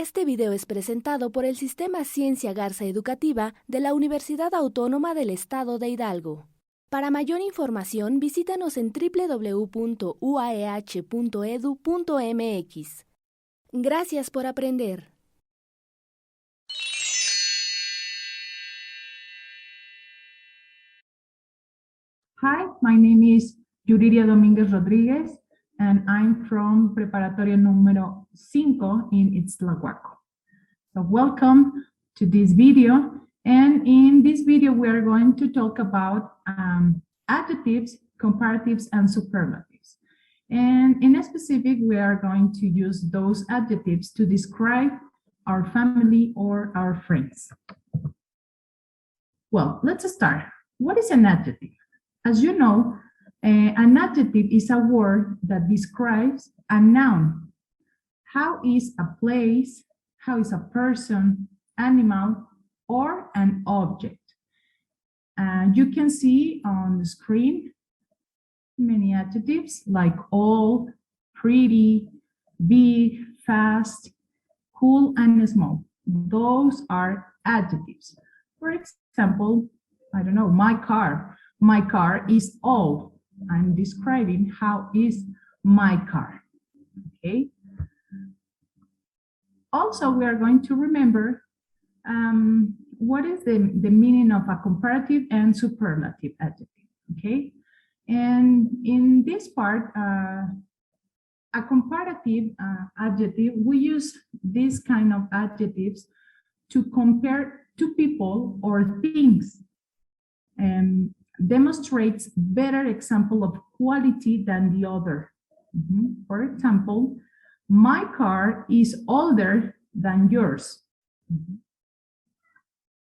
Este video es presentado por el Sistema Ciencia Garza Educativa de la Universidad Autónoma del Estado de Hidalgo. Para mayor información, visítanos en www.uaeh.edu.mx. Gracias por aprender. Hi, my name is Yuriria Domínguez Rodríguez, and I'm from Preparatoria número 5 in Itztlahuaco. So welcome to this video, and in this video we are going to talk about adjectives, comparatives, and superlatives. And in a specific, we are going to use those adjectives to describe our family or our friends. Well, let's start. What is an adjective? As you know, an adjective is a word that describes a noun. How is a place, how is a person, animal, or an object? And you can see on the screen many adjectives like old, pretty, big, fast, cool, and small. Those are adjectives. For example, I don't know, my car. My car is old. I'm describing how is my car. Okay. Also, we are going to remember what is the meaning of a comparative and superlative adjective. Okay. And in this part, a comparative adjective, we use these kind of adjectives to compare two people or things, and demonstrates better example of quality than the other. For example, my car is older than yours.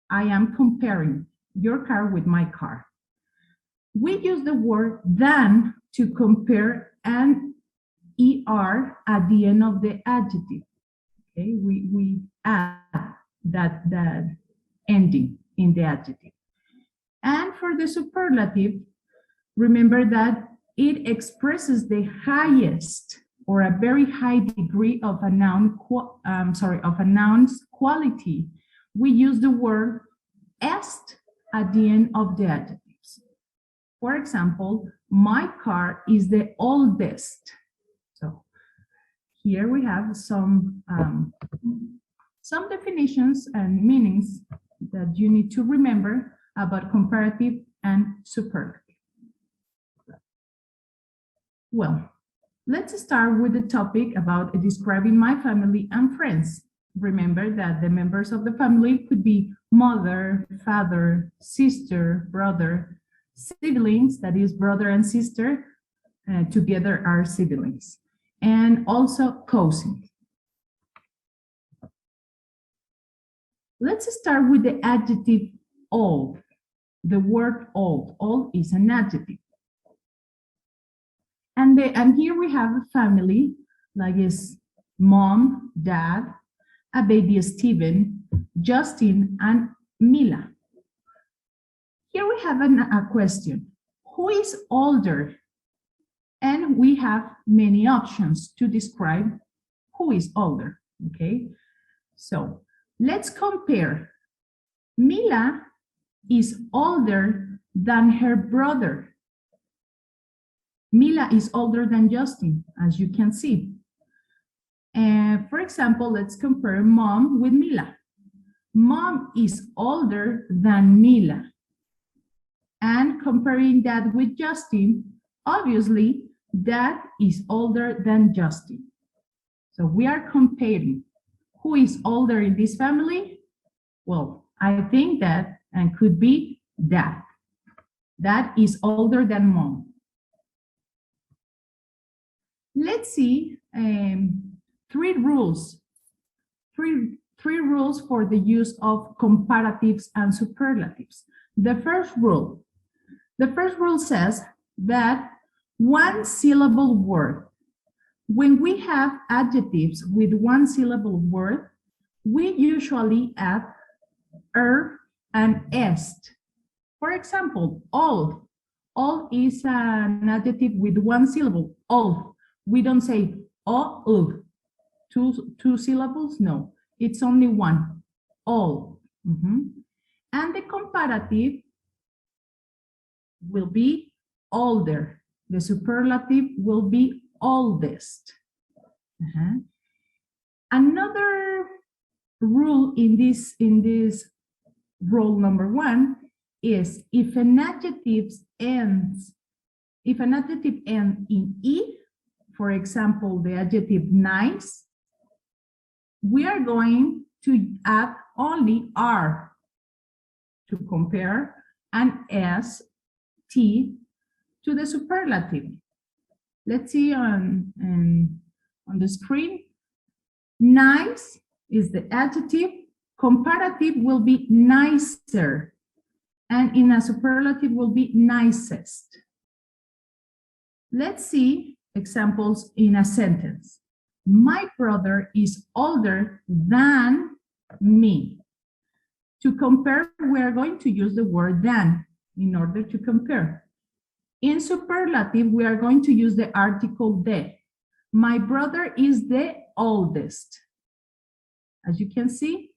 I am comparing your car with my car. We use the word than to compare an ER at the end of the adjective. Okay, we add that ending in the adjective. And for the superlative, remember that it expresses the highest or a very high degree of a noun, of a noun's quality. We use the word est at the end of the adjectives. For example, my car is the oldest. So here we have some definitions and meanings that you need to remember about comparative and superlative. Well, let's start with the topic about describing my family and friends. Remember that the members of the family could be mother, father, sister, brother, siblings, that is brother and sister, together are siblings, and also cousins. Let's start with the adjective old. The word old. Old is an adjective. And here we have a family, like is mom, dad, a baby Steven, Justin, and Mila. Here we have a question. Who is older? And we have many options to describe who is older, okay? So let's compare. Mila is older than her brother. Mila is older than Justin, as you can see. And for example, let's compare mom with Mila. Mom is older than Mila. And comparing that with Justin, obviously, dad is older than Justin. So we are comparing who is older in this family. Well, I think that and could be dad. Dad is older than mom. Let's see three rules for the use of comparatives and superlatives. The first rule says that one syllable word. When we have adjectives with one syllable word, we usually add and est. For example, old. Old is an adjective with one syllable, old. We don't say two syllables, no. It's only one, all. And the comparative will be older. The superlative will be oldest. Another rule in this rule number 1 is if an adjective ends in E, for example, the adjective nice, we are going to add only R to compare and ST to the superlative. Let's see on the screen. Nice is the adjective. Comparative will be nicer. And in a superlative will be nicest. Let's see examples in a sentence. My brother is older than me. To compare, we are going to use the word than in order to compare. In superlative, we are going to use the article de. My brother is the oldest, as you can see,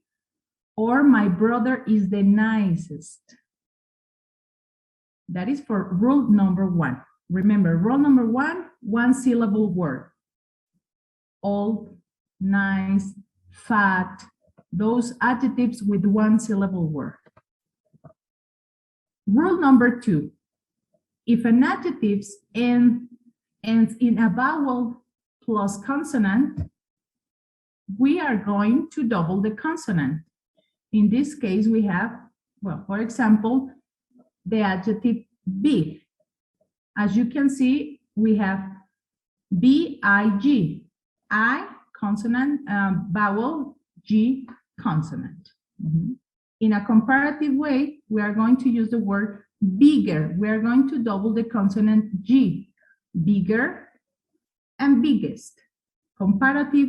or my brother is the nicest. That is for rule number 1. Remember, rule number 1, one syllable word. Old, nice, fat, those adjectives with one syllable word. Rule number 2, if an adjective ends in a vowel plus consonant, we are going to double the consonant. In this case, we have, well, for example, the adjective big. As you can see, we have B-I-G, I consonant, vowel, G consonant. In a comparative way, we are going to use the word bigger. We are going to double the consonant G, bigger and biggest. Comparative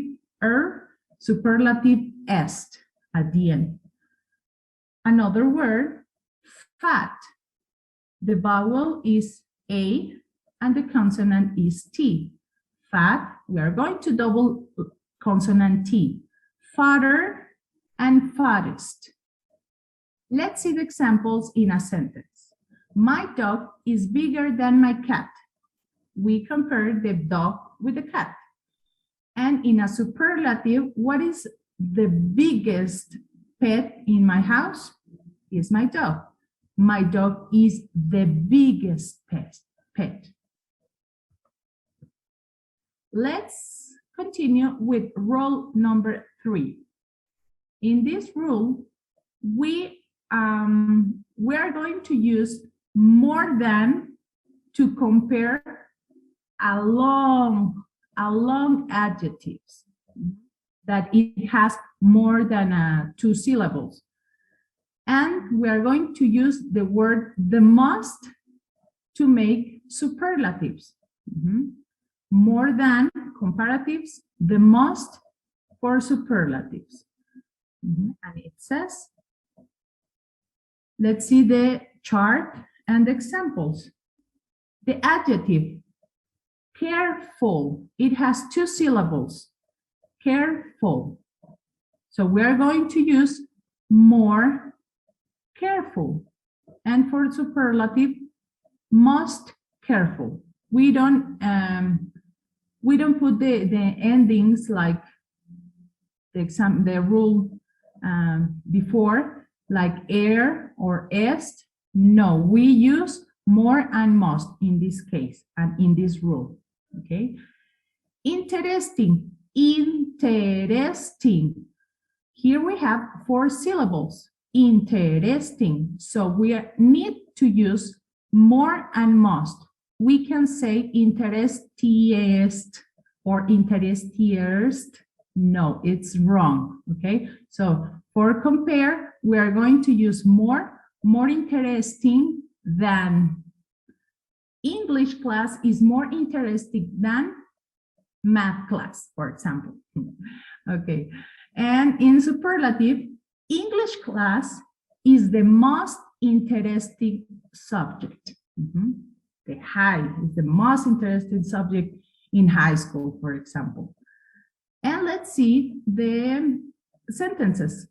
superlative est at the end. Another word, fat. The vowel is A and the consonant is T. Fat, we are going to double consonant T. Fatter and fattest. Let's see the examples in a sentence. My dog is bigger than my cat. We compare the dog with the cat. And in a superlative, what is the biggest pet in my house? Is my dog. My dog is the biggest pet. Let's continue with rule number 3. In this rule, we are going to use more than to compare a long adjectives that it has more than 2 syllables. And we are going to use the word the most to make superlatives. More than comparatives, the most for superlatives. And it says, let's see the chart and the examples. The adjective, careful, it has 2 syllables, careful. So we're going to use more careful. And for superlative, most careful. We don't put the endings like the rule before, like er or est. No, we use more and most in this case and in this rule. Okay. Interesting. Interesting. Here we have 4 syllables. Interesting. So we need to use more and most. We can say interestiest or interestiest. No, it's wrong. Okay. So for compare, we are going to use more interesting than. English class is more interesting than math class, for example. Okay. And in superlative, English class is the most interesting subject. The high is the most interesting subject in high school, for example. And let's see the sentences.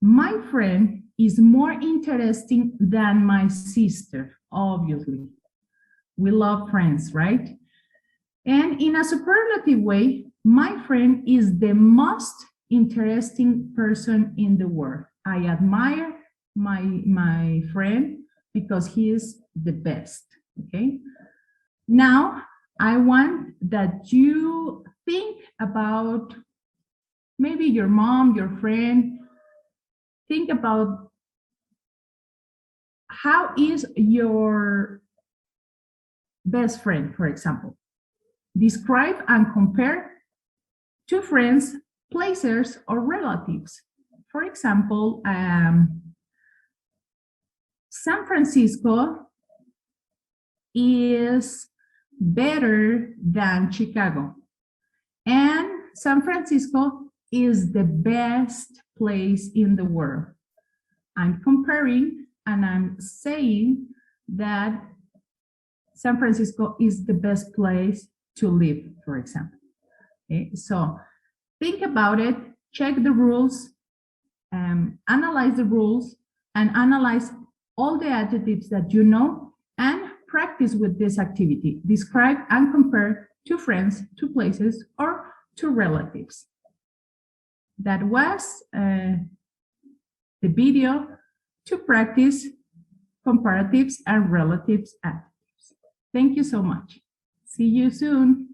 My friend is more interesting than my sister, obviously. We love friends, right? And in a superlative way, my friend is the most interesting person in the world. I admire my friend because he is the best, okay? Now, I want that you think about maybe your mom, your friend. Think about how is your best friend, for example. Describe and compare two friends, places, or relatives. For example, San Francisco is better than Chicago. And San Francisco is the best place in the world. I'm comparing and I'm saying that San Francisco is the best place to live, for example. Okay, so think about it, check the rules, analyze the rules, and analyze all the adjectives that you know, and practice with this activity. Describe and compare two friends, two places, or two relatives. That was the video to practice comparatives and relatives adjectives. Thank you so much. See you soon.